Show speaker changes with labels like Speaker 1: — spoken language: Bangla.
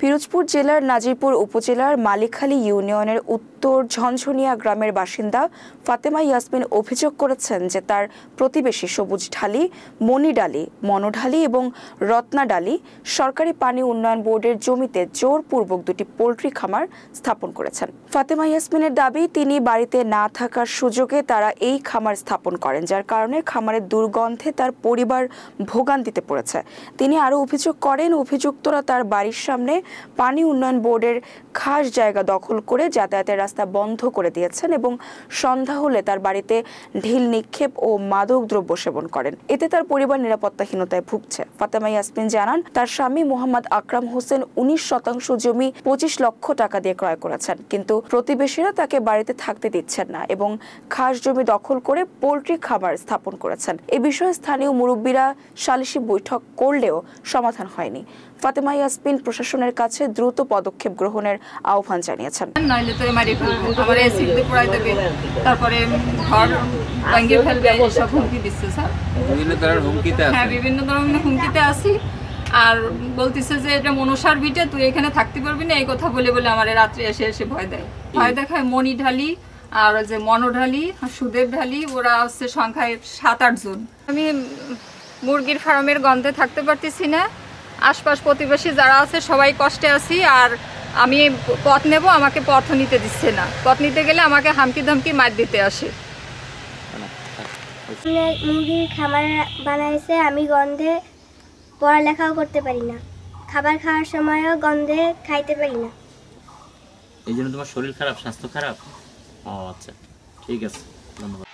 Speaker 1: পিরোজপুর জেলার নাজিরপুর উপজেলার মালিখালী ইউনিয়নের উত্তর ঝনঝনিয়া গ্রামের বাসিন্দা ফাতেমা ইয়াসমিন অভিযোগ করেছেন যে তার প্রতিবেশী সবুজ ঢালী, মনি ডালি, মনোঢালী এবং রত্না ডালি সরকারি পানি উন্নয়ন বোর্ডের জমিতে জোরপূর্বক দুটি পোল্ট্রি খামার স্থাপন করেছেন। ফাতেমা ইয়াসমিনের দাবি, তিনি বাড়িতে না থাকার সুযোগে তারা এই খামার স্থাপন করেন, যার কারণে খামারের দুর্গন্ধে তার পরিবার ভোগান্তিতে পড়েছে। তিনি আরও অভিযোগ করেন, অভিযুক্তরা তার বাড়ির সামনে পানি উন্নয়ন বোর্ডের খাস জায়গা দখল করে যাতায়াতের রাস্তা বন্ধ করে দিয়েছেন এবং সন্ধ্যা হলে তার বাড়িতে ঢিল নিক্ষেপ ও মাদকদ্রব্য সেবন করেন। এতে তার পরিবার নিরাপত্তাহীনতায় ভুগছে। ফাতেমা ইয়াসমিন জানান, তার স্বামী মোহাম্মদ আকরাম হোসেন 19% জমি 25 লক্ষ টাকা দিয়ে ক্রয় করেছেন, কিন্তু প্রতিবেশীরা তাকে বাড়িতে থাকতে দিচ্ছেন না এবং খাস জমি দখল করে পোল্ট্রি খামার স্থাপন করেছেন। এ বিষয়ে স্থানীয় মুরব্বীরা সালিশি বৈঠক করলেও সমাধান হয়নি। ফাতেমা ইয়াসমিন প্রশাসনের কাছে দ্রুত পদক্ষেপ গ্রহণের আহ্বান জানিয়েছেন।
Speaker 2: নইলে তো মারি ফেলবো, আবার এসিড দিয়ে পোড়াই দেবে, তারপরে ঘর ভাঙিয়ে ফেলবে, সব হুমকি দিচ্ছে স্যার। বিভিন্ন ধরনের হুমকিতে আছে। হ্যাঁ, বিভিন্ন ধরনের হুমকিতে আছি। আর বলতেছে যে এটা মনসার ভিটে, তুই এখানে থাকতে পারবি না, এই কথা বলে বলে আমার রাত্রে এসে এসে ভয় দেয়। ভয় দেখায় মনি ঢালি আর যে মনোঢালি, সুদেব ঢালি, ওরা হচ্ছে সংখ্যায় 7-8 জন। আমি মুরগির ফার্মের গন্ধে থাকতে পারতেছি না। আশপাশ প্রতিবেশী যারা আছে সবাই কষ্টে আছি। আর আমি পথ নেব, আমাকে পথ নিতে দিচ্ছে না। পথ নিতে গেলে আমাকে হামকি ধমকি মার দিতে আসে।
Speaker 3: মুরগির খামার বানাইছে, আমি গন্ধে পড়ালেখাও করতে পারি না, খাবার খাওয়ার সময়ও গন্ধে খাইতে পারি না।
Speaker 4: এই জন্য তোমার শরীর খারাপ, স্বাস্থ্য খারাপ? ও আচ্ছা, ঠিক আছে, ধন্যবাদ।